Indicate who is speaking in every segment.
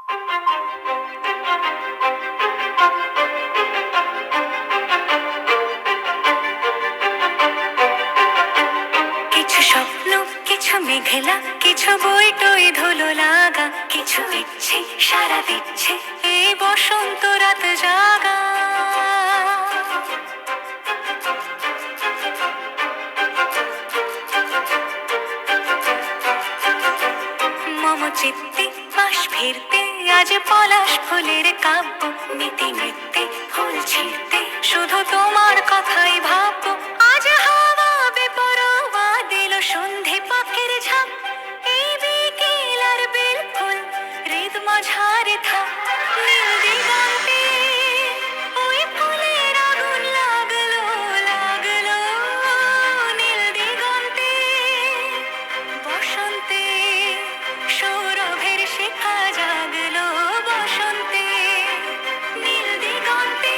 Speaker 1: কিছু স্বপ্ন, কিছু মেঘলা, কিছু বই টই ধুলো লাগা, কিছু ইচ্ছে সারা দিচ্ছে এই বসন্ত রাত জাগা। মম চিত্তে পাশ ফিরতে আজ পলাশ ফুলের কাব্য, নীতি নৃত্যে ফুল ছিঁড়তে শুধু তোমার কথাই ভাববো। আজ হাওয়া বেপরোয়া দিল সন্ধে পাখির ঝাঁক, এই বিকেল আর বেল ফুল হৃদ মাঝারে থাক। নীল দিগন্তে ওই ফুলের আগুন লাগলো লাগলো, নীল দিগন্তে বসন্তে সৌরভের শিখা জাগলো, বসন্তে নীল দিগন্তে।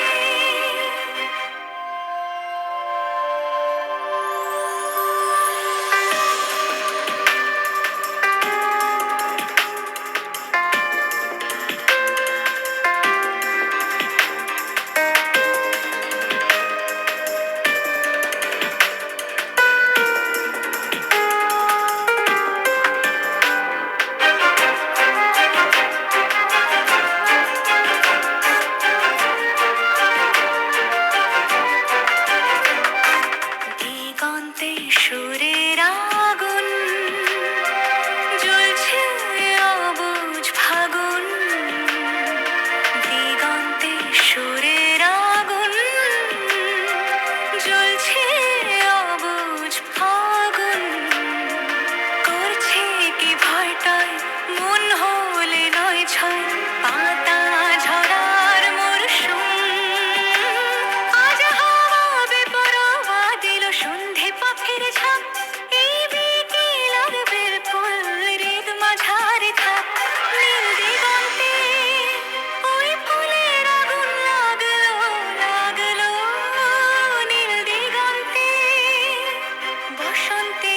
Speaker 1: দিগন্তে সুরের আগুন জ্বলছে অবুঝ ফাগুন, দিগন্তে সুরের আগুন জ্বলছে অবুঝ ফাগুন। করছে কি ভয়টায় মন হলে নয় ছয়, পাতা ঝরার মরশুম। আজ হাওয়া বেপরোয়া দিল সন্ধে পাখির ঝাঁক, এই বিকেল আর বেল ফুল হৃদ মাঝারে থাক। নীল দিগন্তে ওই ফুলের আগুন লাগলো লাগলো, নীল দিগন্তে বসন্তে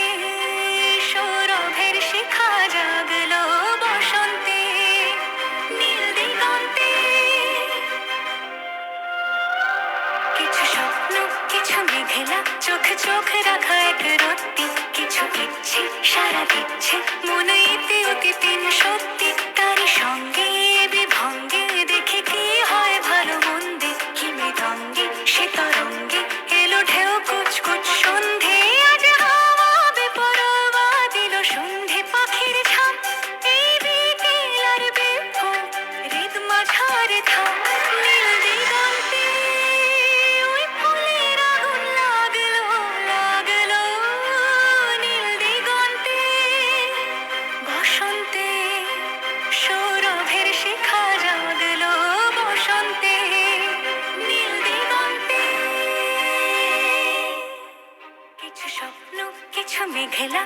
Speaker 1: সৌরভের শিখা জাগলো, বসন্তে নীল দিগন্তে। কিছু স্বপ্ন, কিছু মেঘলা, চোখে চোখ রাখা এক রত্তি, কিছু ইচ্ছে সারা দিচ্ছে মন এতে অতিদিন সত্যি। তারই সঙ্গে বিভঙ্গে দেখে কি হয় ভালো মন্দে, কি মৃদঙ্গে সে তরঙ্গে এলো ঢেউ কুচকুচ সন্ধে। আজ হাওয়া বেপরোয়া দিল সন্ধে পাখির ঝাঁক, এই বিকেল আর বেল ফুল হৃদ মাঝারে থাক। নীল দিগন্তে ওই ফুলের আগুন লাগলো লাগলো, নীল দিগন্তে বসন্তে সৌরভের শিখা জাগলো, বসন্তে নীল দিগন্তে। কিছু স্বপ্ন, কিছু মেঘলা।